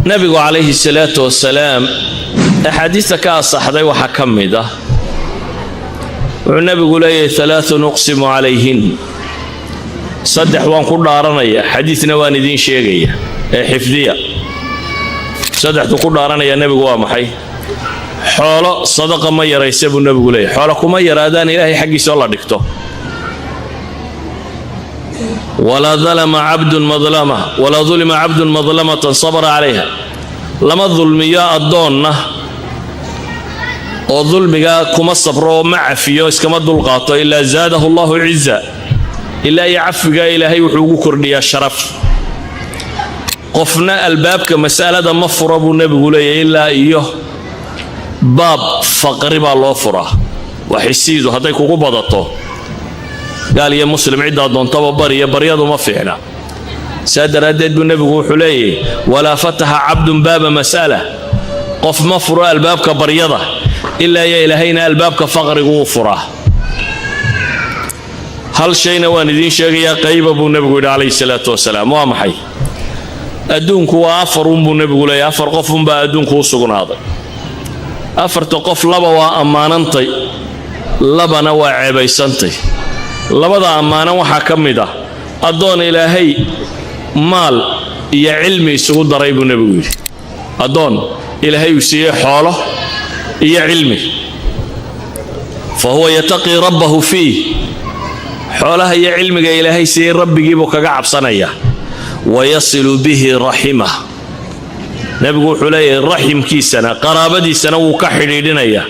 نبي عليه الصلاة والسلام أحاديثك أصحى وحكمده والنبي يقول لي 3 نقسم عليهن صدح وان كل دارنيا حديثنا وان دين شيغيا حفظيه صدح كل دارنيا النبي waa maxay xoolo sadaqa ma yaraysa buu nabigu leeyahay xoolo kuma yaraadaan ilaahay xaqiisa la dhigto wala zalama 'abdun madlama wala zulima 'abdun madlamatan sabara 'alayha lama dhulmiya adoonna oo dhulmiga kuma sabro ma afiyo iskama dulqaato illa zaadahu Allahu 'izza إلا يعفق إلهي وحوق كرديا شرف قفنا الباب كمسألة مفرب النبي يقول إلا إيوه باب فقرب الله فرا وحسيده هذا يكون بضطه قال يا مسلم عدة دون طب بريض وما فينا سادر ردد النبي يقول حليه ولا فتح عبد باب مسألة قف مفرا الباب كبريضة إلا يا إلهينا الباب كفقر وفرا هل شيء وان شيء قيب ابو النبي عليه الصلاه والسلام ومحي ادونك وافر ابو النبي يقول يا افر قف با ادونك وسغناده افر تقف لبا واماننتي لبنا وعيبيسنتي لبدا امانه waxa kamida adoon ilaahay maal iyo cilmi isugu daray buu nabigu yiri adoon ilaahay uu siiyay xoolo iyo cilmi فهو يتقي ربه فيه حولها يا علمك إلهي سير ربي جيبك قعب صنية ويصل به رحمه نبي حلي الرحم كيسنا قرابدي سنة وكحريرنا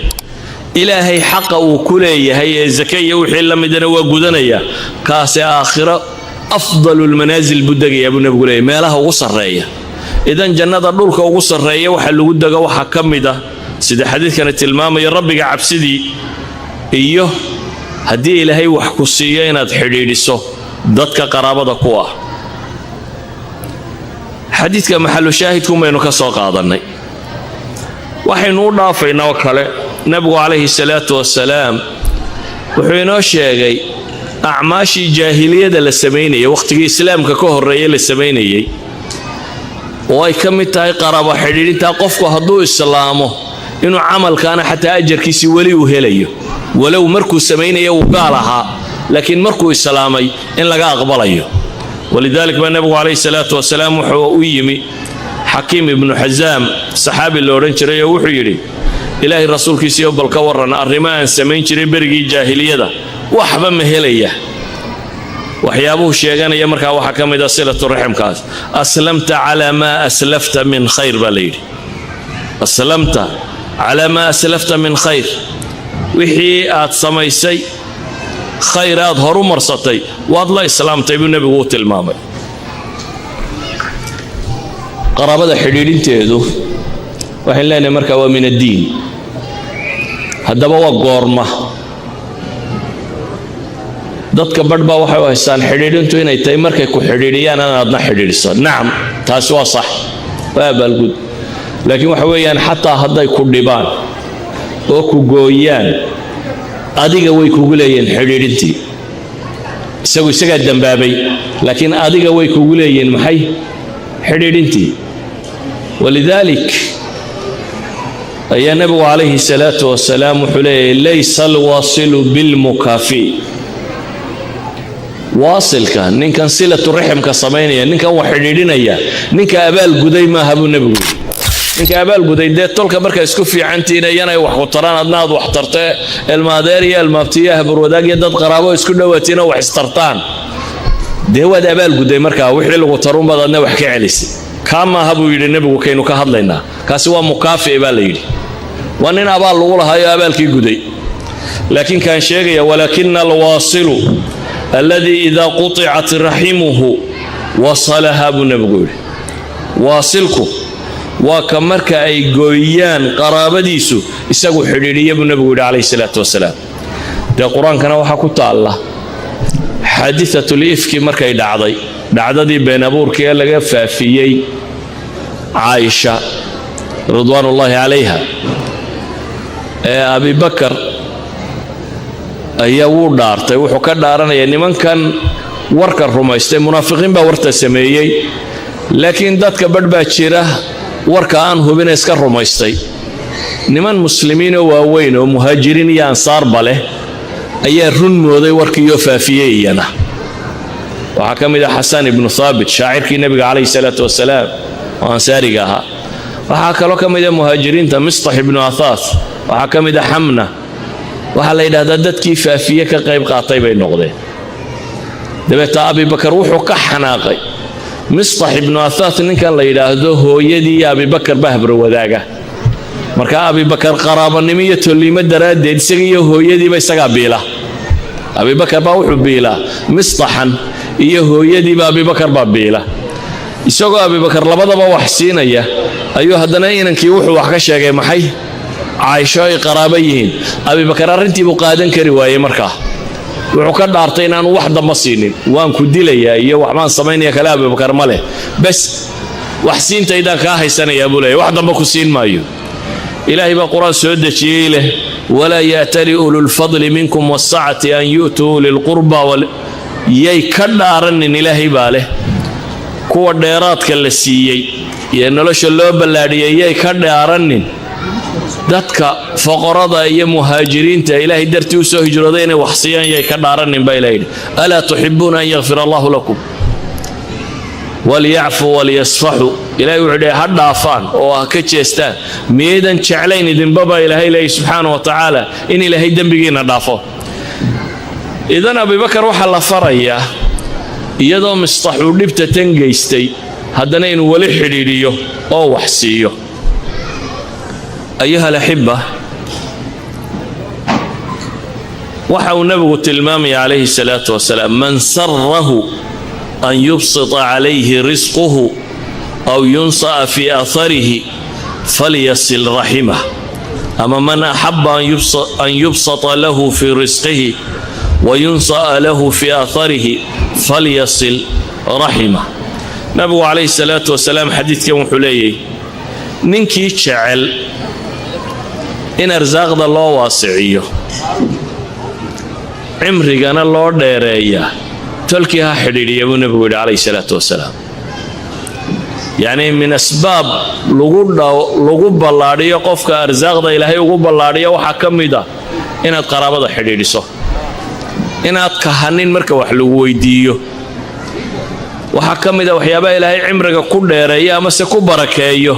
إلهي حق وكلي هي زكية وحل مدنا وجودنا كاس آخرة أفضل المنازل بدقي يا ابو نبي ما لها وصر رأيه إذا جنة الدولك وصر رأيه وحل ودقة وحكم ده سيد حديث كانت الماما يا ربي قعب سيدي إيوه هدي إلهي وحكوسية إناد حريريسو ضدك قرابة كوا حديث كمحل شاهد كما ينو كسوق هذا وحينو نافينا وكاله نبي عليه الصلاة والسلام وحينو شيغي أعماشي جاهلية للسمينية وقت الإسلام ككهر ريال للسمينية وأي كم تاي قرابة حريرين تاقفكو هدو إسلامه إنه عمل كان حتى أجر كيسي ولي وهليه ولو مركو سمينية وقالها لكن مركو السلامي إن لقى أقبليه ولذلك ما النبي عليه الصلاة والسلام وحويمي حكيم بن حزام صحابي اللورنشري وحيري إلهي الرسول كيسيو بالكورنا الرمان سمين شري برقي جاهلية ده وحبا مهلية وحيابوه الشيغان يمركا وحكم إذا صلة الرحم كاس أسلمت على ما أسلفت من خير بليل أسلمت على ما أسلفت من خير وحي آت سميسي خيرات هرو مرسطي والله إسلام تيبو النبي قوت المامي قرابة حريرين تيدو وحين لنا مركوا من الدين هذا بوا قورمة ضدك بدبا وحي وحسان حريرين تو إنay tahay markay ku xiriiriyaan aadna xiriiriso naam taas waa sax waa balgud laakiin waxa weeyaan xataa haday ku dhibaan oo ku gooyaan adiga way kugu leeyeen xiriirintii isaga dambaabay laakiin adiga way kugu leeyeen maxay xiriirintii walidalik ayaa nabiga alayhi salatu wasalaam xulay laysa alwasilu bilmukafi واصلك نكن صلة الرحم كصمينية نكن وحريرينيا نكن أبال قدي ما هبو نبي نكن أبال قدي ده تلك مركز سكوفي عنتي نيانا وحطران أدناد وحطرته المادارية المفتية بروداق يدد قرابة يسكن دواتينا وحسترتان ده هو أبال قدي مركز وحريل وطرون بدنا وحكي عليسي كما هبو يدي نبي وكينو كهض لنا كسوا مكافئ باليدي وأننا أبال الأولى هاي أبال كي قدي لكن كان شيء ولكن الواصل الذي إذا قطعت رحمه وصلها بنبغول واصلكم وكمرك أي جويان قرابديسو يسقوا حريرية بنبغول عليه الصلاة والسلام ده القرآن كان وحكوت الله حادثة الإفك مركا دعضي بين أبورك يلا فافيي عائشة رضوان الله عليها أبي بكر ayaa uu dhaartay wuxuu ka dhaaranaya nimankan warka rumaystay munaafiqiin baa warta sameeyay laakiin dadka badbaa jira warka aan hubina iska rumaystay niman muslimiin oo waaweyn oo muhaajiriin iyo ansaarba leh ayaa run mooday warkiiyo faafiyay iyana waxaa ka mid ah xasan ibnu thaabit shaacirkii nabiga calayhi salaatu wasalaam oo ansaariga ahaa waxaa kaloo ka mid ah muhaajiriinta mistax ibnu athaath waxaa ka mid ah xamna waxaa la yidhaahdaa dadkii faafiye ka qayb qaatay bay noqdeen dabeeta abibakar wuxuu ka xanaaqay mistax ibnu athaath ninkan la yidhaahdo hooyadii iyo abibakar bahbro wadaaga marka abibakar qaraabanimo iyo tolliimo daraaddeed isaga iyo hooyadiiba isagaa biila abibakar baa wuxuu biilaa mistaxan iyo hooyadiiba abibakar baa biila isagoo abibakar labadaba wax siinaya ayuu haddana inankii wuxuu wax ka sheegay maxay caaisho ay qaraabo yihiin abibakar arrintii buu qaadan kari waayey markaa wuxuu ka dhaartay inaanu wax damba siinin waan ku dilayaa iyo waxbaan samaynaya kale abibakar ma leh bas wax siintaydaan kaa haysanayaa buu leeyahy wax damba ku siin maayo ilaahay baa quraan soo dejiyey leh walaa yaatali ululfadli minkum wasacati an yu'tuu lilqurba yay ka dhaaranin ilaahay baa leh kuwa dheeraadka la siiyey iyo nolosha loo ballaadhiyay yay ka dhaaranin dadka faqarada iyo muhaajiriinta ilaahay dartii u soo hijrooday inay wax siiyaan yay ka dhaaranin baa ilaahay alaa tuxibuuna an yakfira allahu lakum waliyacfuu waliyasfaxuu ilaahay wuxuu dhahay ha dhaafaan oo ha ka jeestaan miyaydan jeclayn idinbaba ilaahay leeyahy subxaana wa tacaala in ilaahay dembigiina dhaafo idan abibakar waxaa la farayaa iyadoo mistaxuu dhibta tan geystay haddana inuu weli xidhiidhiyo oo wax siiyo ayuha alaxiba waxa uu nabigu tilmaamaya calayhi salaatu wasalaam man sarahu an yubsita calayhi risquhu aw yunsa'a fi atharihi falyasil raximah ama man axaba an yubsata lahu fi risqihi wayunsa'a lahu fi atharihi falyasil raximah nabigu calayhi salaatu wasalaam xadiidkan wuxuu leeyahy ninkii jecel in arsaaqda loo waasiciyo cimrigana loo dheereeyaa tolkii ha xidhiidhiya buu nabigu yidhi calayhi salaatu wasalaam yacni min asbaab lagu ballaadhiyo qofka arsaaqda ilaahay ugu ballaadhiyo waxaa ka mid ah inaad qaraabada xidhiidhiso inaad kahanin marka wax lagu weydiiyo waxaa ka mid ah waxyaabaha ilaahay cimriga ku dheereeyo amase ku barakeeyo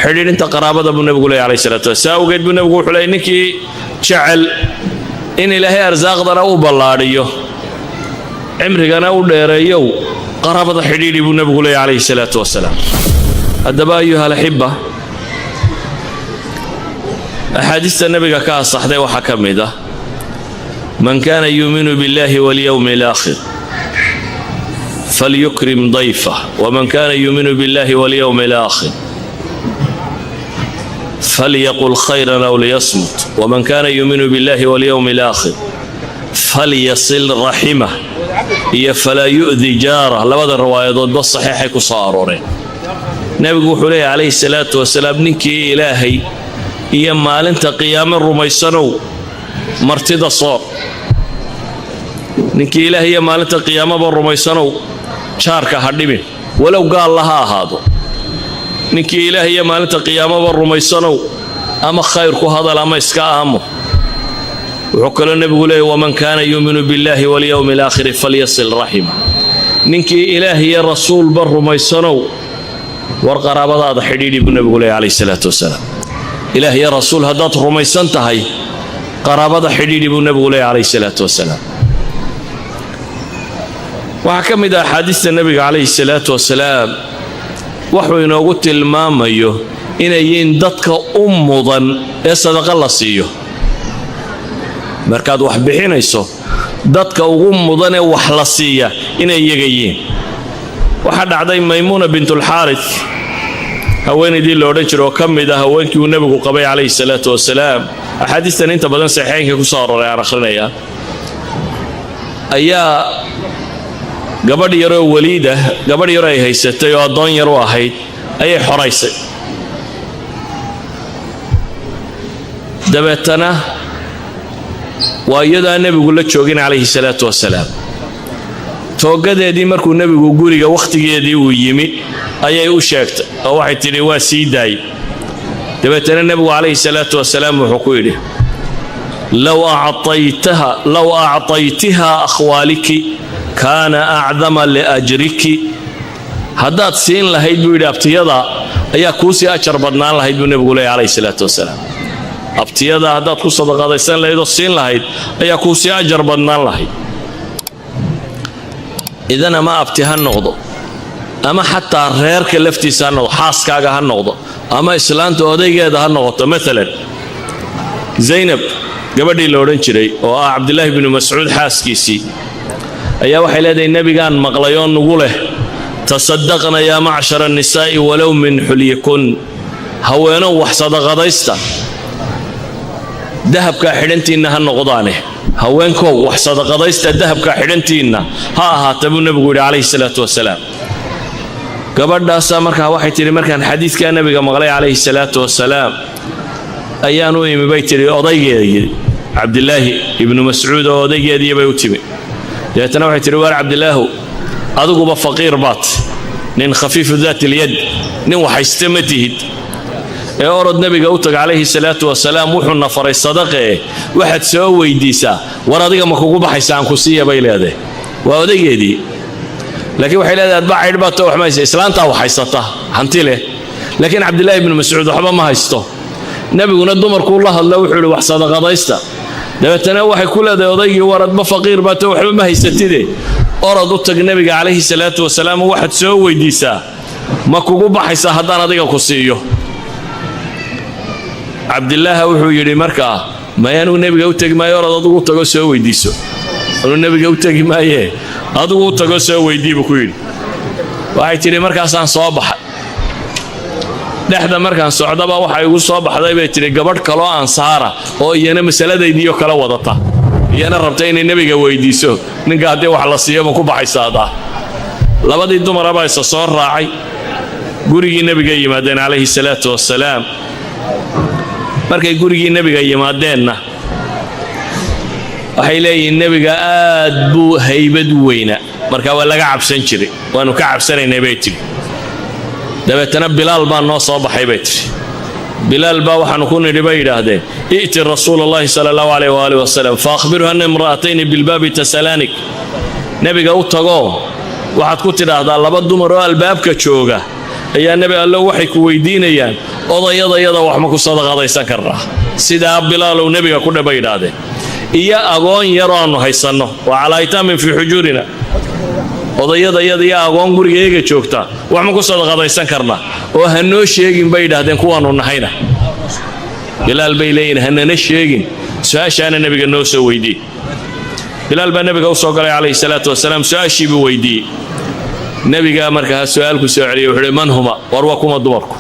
xidhiidhinta qaraabada buu nabigu leeyahy calayhi salaatu wasalaam saa awgeed buu nabigu wuxuu leeyay ninkii jecel in ilaahay arsaaqdana u ballaadhiyo cimrigana u dheereeyow qaraabada xidhiidhi buu nabigu leeyahy calayhi salaatu wasalaam haddaba ayuha alaxiba axaadiista nabiga ka asaxday waxaa ka mid ah man kaana yuuminu billahi walyowmi alaakhir falyukrim dayfah waman kaana yuuminu billahi walyowmi alaakhir فليقل خيرا أو ليصمت ومن كان يؤمن بالله واليوم الآخر فليصل رحمه فلا يؤذي جاره لبدا الروايات بس صحيح كصارورين نبي حليه عليه الصلاة والسلام نكي إلهي ما لنت قيام الرميسنو مرتدى صار نكي إلهي ما لنت قيام الرميسنو شارك هدمي ولو قال لها هذا ninkii ilaahiyo maalinta qiyaamaba rumaysanow ama khayrku hadal ama iska aamo wuxuu kaloo nabigu leeyahy waman kaana yuuminu billahi walyowmi alaakhiri falyasil raxima ninkii ilaahiyo rasuulba rumaysanow war qaraabadaada xidhiidhi buu nabigu leeyahy calayhi salaatu wasalaam ilaahiyo rasuul haddaad rumaysan tahay qaraabada xidhiidhi buu nabigu leeyahy calayhi salaatu wasalaam waxaa ka mid ah axaadiista nabiga calayhi salaatu wasalaam wuxuu inoogu tilmaamayo inay yihiin dadka u mudan ee sadaqa la siiyo markaad wax bixinayso dadka ugu mudan ee wax la siiya inay iyaga yihiin waxaa dhacday maymuuna bintulxaaris haweenaydii la odhan jiro oo ka mid ah haweenkii uu nebigu qabay calayhi salaatu wasalaam axaadiistan inta badan saxiixaynka ku soo aroray aan akhrinayaa ayaa gabadh yaroo waliida gabadh yar ay haysatay oo addoon yar u ahayd ayay xoraysay dabeetana waa iyadaa nebigu la joogin calayhi salaatu wasalaam toogadeedii markuu nebigu guriga wakhtigeedii uu yimi ayay u sheegtay oo waxay tidhi waa sii daayey dabeetana nebigu calayhi salaatu wasalaam wuxuu ku yidhi low acطaytiha akhwaaliki kaana acdama liajriki haddaad siin lahayd buu yidhi abtiyada ayaa kuusii ajar badnaan lahayd buu nebigu leeyahy calayhi salaatu wasalaam abtiyada haddaad ku sadaqadaysan lahayd oo siin lahayd ayaa kuusii ajar badnaan lahayd idan ama abti ha noqdo ama xataa reerka laftiisa ha noqdo xaaskaaga ha noqdo ama islaanta odaygeeda ha noqoto maalan zaynab gabadhii la odhan jiray oo ah cabdilaahi binu mascuud xaaskiisii ayaa waxay leedahay nebigaan maqlay oo nugu leh tasaddaqna yaa macshara annisaa'i walow min xulyikun haweenow wax sadaqadaysta dahabkaa xidhantiinna ha noqdaane haweenkow wax sadaqadaysta dahabkaa xidhantiinna ha ahaata buu nebigu yidhi calayhi salaatu wasalaam gabadhaasaa markaa waxay tidhi markaan xadiidkaa nebiga maqlay calayhi salaatu wasalaam ayaan u imi bay tidhi odaygeedii cabdilaahi ibnu mascuud oo odaygeedii bay u timi dabeetana waxay tidhi waar cabdilaahu adiguba faqiir baat nin khafiifu daati ilyad nin waxayste ma tihid ee orod nebiga u tag calayhi salaatu wasalaam wuxuuna faray sadaqee waxaad soo weydiisaa war adiga ma kugu baxaysa aan ku siiya bay leedahay waa odaygeedii laakiin waxay leedahay adba caydh baato wax ma haysa islaantaa wax haysata hanti leh laakiin cabdilaahi ibnu mascuud waxba ma haysto nebiguna dumarkuu la hadla wuxuu yidhi wax sadaqadaysta dabeetana waxay ku leedahay odaygii war adba faqiir baato waxba ma haysatide orod u tag nebiga calayhi salaatu wasalaam waxaad soo weydiisaa ma kugu baxaysaa haddaan adiga ku siiyo cabdilaaha wuxuu yidhi markaa mayaanuu nebiga u tegi maayo orod adugu u tago soo weydiiso anuu nebiga u tegi maayee adugu u tago soo weydii buu ku yidhi waxay tidhi markaasaan soo baxay dhexda markaan socdaba waxa igu soo baxday bay tidhi gabadh kaloo ansaara oo iyana masaladaydiiyo kala wadata iyana rabta inay nebiga weydiiso ninka haddii wax la siiyo ma ku baxaysaadaa labadii dumarabaa isa soo raacay gurigii nebiga yimaadeen calayhi salaatu wasalaam markay gurigii nebiga yimaadeenna waxay leeyihiin nebiga aad buu haybad u weynaa marka waa laga cabsan jiray waanu ka cabsanaynay bay tidhi dabeetana bilaal baa noo soo baxay bay tidhi bilaal baa waxaanu ku nidhi bay yidhaahdeen i'ti rasuula allahi sala allahu calayh waaalih wasalam fa akhbirhu anna imra'atayni bilbaabi tasalaanik nebiga u tagoo waxaad ku tidhaahdaa laba dumar oo albaabka jooga ayaa nebi allo waxay ku weydiinayaan odayadayada wax ma ku sadaqadaysan karnaa sidaa bilaalow nebiga ku dhaba yidhaahdeen iyo agoon yaroo aannu haysanno waa calaa aytaamin fii xujuurina odayadayada iyo agoon gurigayaga joogta wax ma ku sadaqadaysan karnaa oo ha noo sheegin bay yidhaahdeen kuwaannu nahayna bilaal bay leeyihin hanana sheegin su-aashaana nebiga noo soo weydiiye bilaal baa nebiga u soo galay calayhi salaatu wasalaam su-aashii buu weydiiyey nebigaa markaa su-aalku soo celiyey wuxuu hi man huma war waa kuma dumarku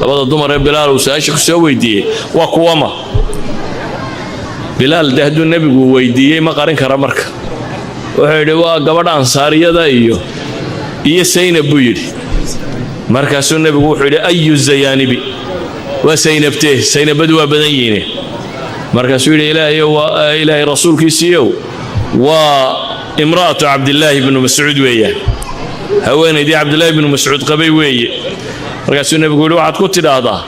labada dumar ee bilaal uu su-aasha ku soo weydiiyey waa kuwama bilaal de hadduu nebigu weydiiyey ma qarin kara marka wuxuu yidhi waa gabadh ansaariyada iyo saynab buu yidhi markaasuu nebigu wuxuu yidhi ayu zayaanibi waa saynabtee saynabadu waa badan yihiine markaasuu yidhi ilaahay rasuulkiisiiyow waa imra'atu cabdilaahi bnu mascuud weeyaan haweenaydii cabdilaahi bnu mascuud qabay weeye markaasuu nebigu yidhi waxaad ku tidhaahdaa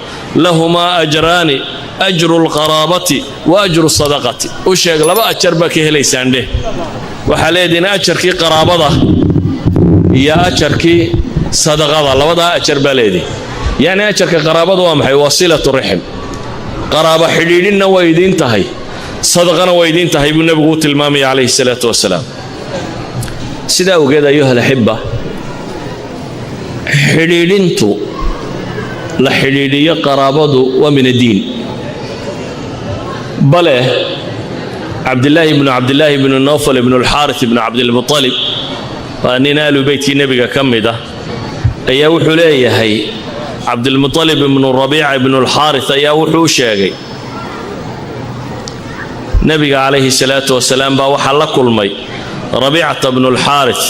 lahumaa ajraani ajru lqaraabati wa ajru sadaqati u sheeg laba ajar baa ka helaysaan dheh waxaa leedihin ajarkii qaraabada iyo ajarkii sadaqada labadaa ajar baa leedihin yacni ajarka qaraabada waa maxay waa silatu rixim qaraabo xidhiidhinna way idiin tahay sadaqana way idiin tahay buu nebigu u tilmaamaya calayhi salaatu wasalaam sidaa ogeed ayuha alaxiba xidhiidhintu la xidhiidhiyo qaraabadu waa min addiin bale cabdilaahi ibnu nawfal ibnu alxaaris ibnu cabdilmutalib waa nin aalu beytkii nebiga ka mid ah ayaa wuxuu leeyahay cabdilmutalib ibnu rabiica ibnu alxaaris ayaa wuxuu sheegay nebiga calayhi salaatu wasalaam baa waxaa la kulmay rabiicata bnu alxaaris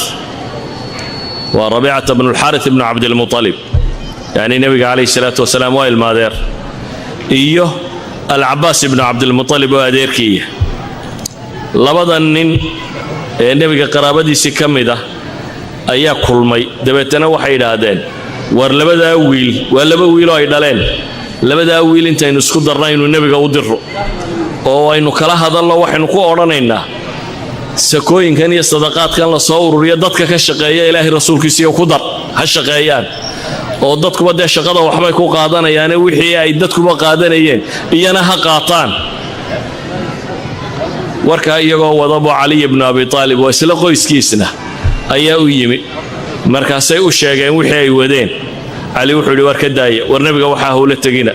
waa rabiicata bnu alxaaris ibnu cabdilmutalib yacni nebiga calayhi salaatu wasalaam waa ilmaadeer iyo alcabaas ibnu cabdilmutalib oo adeerkiiya labada nin nebiga qaraabadiisii ka mid ah ayaa kulmay dabeetana waxay yidhaahdeen war labadaa wiil waa laba wiiloo ay dhaleen labadaa wiil intaynu isku darna inuu nebiga u diro oo aynu kala hadalno waxaynu ku odhanaynaa sakooyinkan iyo sadaqaadkan la soo ururiyo dadka ka shaqeeya ilaahay rasuulkiisiiyo ku dar ha shaqeeyaan oo dadkuba dee shaqada waxbay ku qaadanayaane wixii ay dadkuba qaadanayeen iyana ha qaataan warkaa iyagoo wadabo cali ibnu abi aalib oo isla qoyskiisna ayaa u yimi markaasay u sheegeen wixii ay wadeen cali wuxuu yidhi war ka daaya war nebiga waxaa howla tegina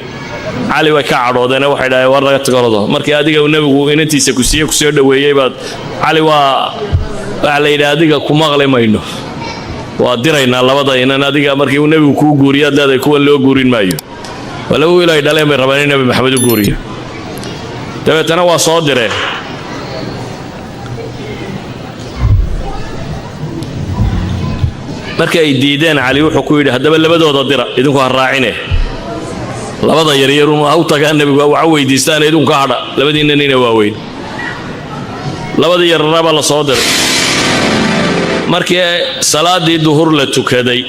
cali way ka cadhoodeene waxay dhaaheen war naga tagorado markii adiga uu nebigu inantiisa ku siiye kusoo dhoweeyey baad cali waxa la yidhi adiga ku maqli mayno waa diraynaa labada inan adiga markii uu nebigu kuu guuriyo ad leedahay kuwan loo guurin maayo waa laba wiil ay dhaleen bay rabeen in nebi maxamed u guuriyo dabeetana waa soo direen markii ay diideen cali wuxuu ku yidhi haddaba labadooda dira idinku ha raacine labada yaryarun ha u tagaan nebigu waxa weydiistaan idinku ka hadha labadiinna nina waaweyn labadii yararaba la soo diray markii salaadii duhur la tukaday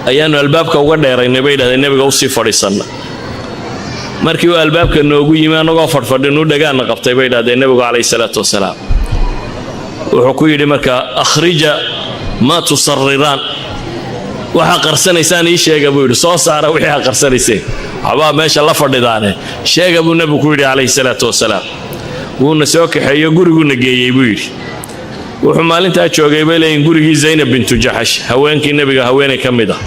ayaanu albaabka uga dheeraynay bay yidhahdeen nebiga u sii fadhiisanna markii uu albaabka noogu yimi annagoo fadhfadhin u dhagaanna qabtay bay yidhahdeen nebigu calayhi salaatu wasalaam wuxuu ku yidhi marka akhrija ما تصرران waxa qarsanaysaan ii sheega buu yiri soo saara wixii qarsanaysay haba meesha la fadhidaane sheega buu nabigu ku yiri calayhi salaatu wasalaam wuuna soo kaxeeyo guriguna geeyay buu yiri wuxuu maalinta joogay beelayn gurigii Zaynab bint Jahash haweenkii nabiga haweenay kamid ah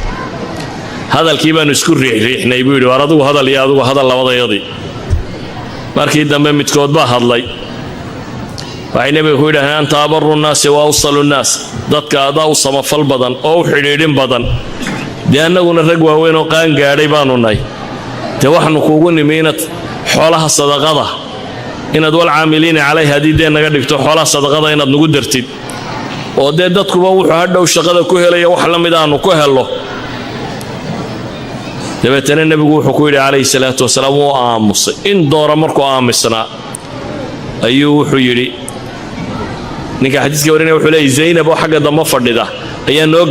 hadalkii baan isku riixnay buu yiri war adigu hadal iyo adigu hadal labadayadii markii dambe midkood baa hadlay waxay nabiga ku yidhaahdeen anta abarru nnaasi wa awsalu nnaas dadka adaa u samafal badan oo u xidhiidhin badan dee annaguna rag waaweyn oo qaan gaadhay baanu nahay dee waxaanu kuugu nimi inaad xoolaha sadaqada inaad walcaamiliina calayha haddii dee naga dhigto xoolaha sadaqada inaad nagu dartid oo dee dadkuba wuxuu hadhow shaqada ku helaya wax la mid aanu ku hello dabeetana nebigu wuxuu ku yidhi calayhi salaatu wasalaam wuu aamusay in doora markuu aamusnaa ayuu wuxuu yidhi ninka xadiiska warinaya wuxuu leeyahay Zaynab oo xagga dambe fadhida ayaa noo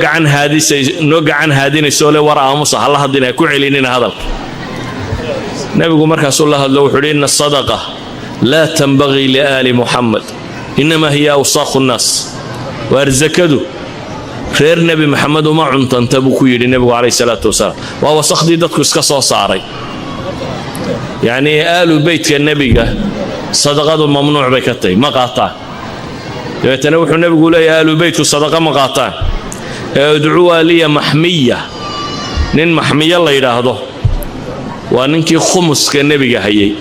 gacan haadinayso le war aamusa halla hadina ku celinina hadalka nabigu markaas uu la hadlo wuxuu yidhi inna sadaqa la tanbaghi li ali muhammad inma hiya awsakhu nnas wa zakadu reer nabi maxamed uma cuntanta buu ku yidhi nabigu calayhi salaatu wasalaam waa wasakhdii dadku iska soo saaray yani aalu beytka nabiga sadaqadu mamnuuc bay ka tahay ma qaataan dabeetana wuxuu nabigu leeyahay aalu beytku sadaqa ma qaataan udcuu liya maxmiya nin maxmiya la yidhaahdo waa ninkii khumuska nebiga hayay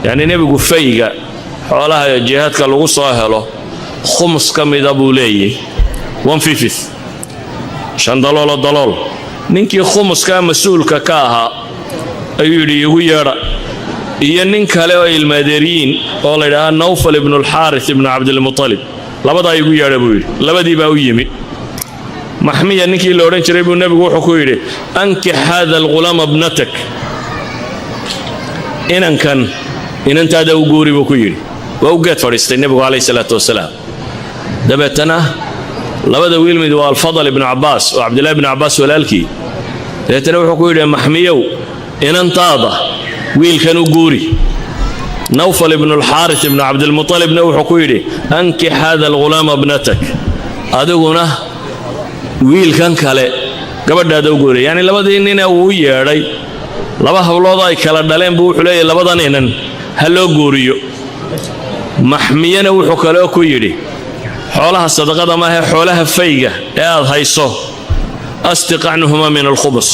yani nebigu fayga xoolaha jihaadka lagu soo helo khumus ka mida buu leeyahay 1/5 shan dalool ninkii khumuska mas-uulka ka ahaa ayuu yidhi igu yeedha iyo nin kale oo ilmaadeeriyiin oo la yidhaaha Nawfal ibn al-Harith ibn Abd al-Muttalib labadaa igu yeedha buu yidhi labadii baa u yimi maxmiya ninkii la odhan jiray buu nebigu wuxuu ku yidhi ankix hada al-ghulama ibnatak inankan inantaada u guuri buu ku yidhi waa u geed fadhiistay nebigu calayhi salaatu wasalaam dabeetana labada wiil mid waa al-Fadl ibn Abbas oo Abdullah ibn Abbas walaalkii dabeetana wuxuu ku yidhi maxmiyow inantaada wiilkan u guuri Nawfal ibn al-Harith ibn Abd al-Muttalib wuxuu ku yidhi ankix hada al-ghulama ibnatak adiguna wiilkan kale gabadhaada u guuri yani labadii nin uu yeedhay laba hawlood ay kala dhaleen buu wuxuu leeyahay labadan inan ha loo guuriyo maxmiyana wuxuu kale ku yidhi xoolaha sadaqada ma aha xoolaha fayga ee aad hayso astiqanuhuma min al-khubus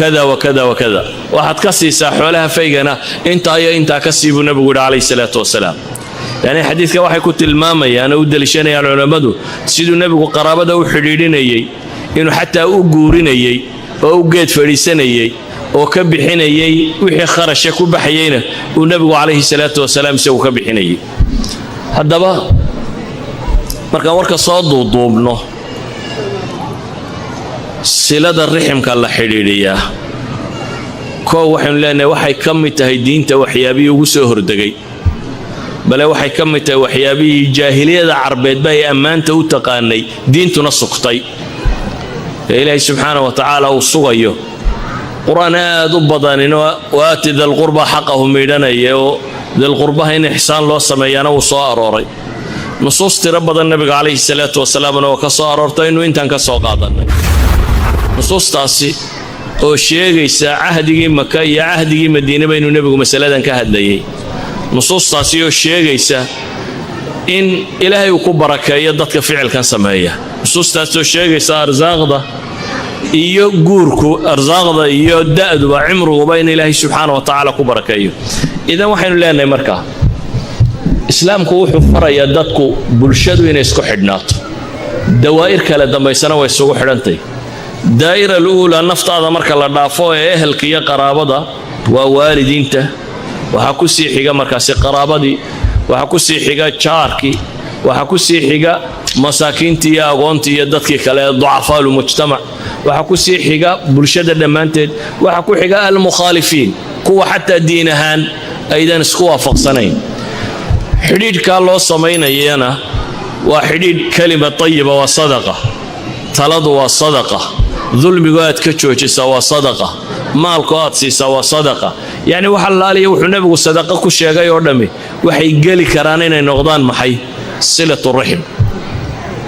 كذا وكذا وكذا واحد كسيسا حولها فيغنا انت يا انت كسيب النبي عليه الصلاه والسلام يعني حديثك waxay ku tilmaamay ana u dalishanay culimadu sidoo nabigu qaraabada u xiriirinayay inuu xataa u guurinayay oo u geed fariisanayay oo ka bixinayay wixii kharash ku baxayayna uu nabigu calayhi salaatu wasalaam isagu ka bixinayay hadaba marka warka soo duubno silada riximka la xiriiriya koo waxaan leenahay waxay ka mid tahay diinta waxyaabihi ugu soo hordagay bale waxay ka mid tahay waxyaabihii jaahiliyada carbeed bay ammaanta u taqaanay diintuna sugtay ilaahay subxaanahu wa tacaala uu sugayo qur'aan aad u badanina waati dal qurba xaqahu midhanaya oo dal qurbaha in ixsaan loo sameeyana uu soo arooray nusuus tiro badan nabiga calayhi salaatu wasalaamna oo ka soo aroortay inuu intaan ka soo qaadanay nusuustaasi oo sheegaysa cahdigii maka iyo cahdigii madiinaba inuu nebigu masaladan ka hadlayay nusuustaasi oo sheegaysa in ilaahay uu ku barakeeyo dadka ficilkan sameeya nusuustaas oo sheegaysa arsaaqda iyo guurku arsaaqda iyo da'duba cimriguba in ilaahay subxaanahu wa tacaala ku barakeeyo idan waxaynu leenahay markaa islaamku wuxuu farayaa dadku bulshadu inay isku xidhnaato dawaa'ir kale dambaysana way isugu xidhantay daa'ira al-uula naftaada marka la dhaafo ee ehelka iyo qaraabada waa waalidiinta waxaa ku sii xiga markaasi qaraabadii waxaa ku sii xiga jaarkii waxaa ku sii xiga masaakiintii iyo agoontii iyo dadkii kale ee ducafaalu mujtamac waxaa ku sii xiga bulshada dhammaanteed waxaa ku xiga almukhaalifiin kuwa xataa diin ahaan aydan isku waafaqsanayn xidhiidhkaa loo samaynayana waa xidhiidh kalima tayiba waa sadaqa taladu waa sadaqa dulmigu aad ka joojisa waa sadaqa maalku aad siisaa waa sadaqa yacni waxa laaliya wuxuu nebigu sadaqa ku sheegay oo dhammi waxay geli karaan inay noqdaan maxay silatu raxim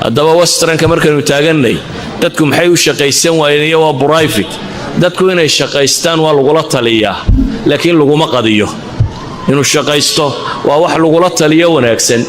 haddaba westranka markaynu taagannay dadku maxay u shaqaysan waayeen iyo waa private dadku inay shaqaystaan waa lagula taliyaa laakiin laguma qadiyo inuu shaqaysto waa wax lagula taliyo wanaagsan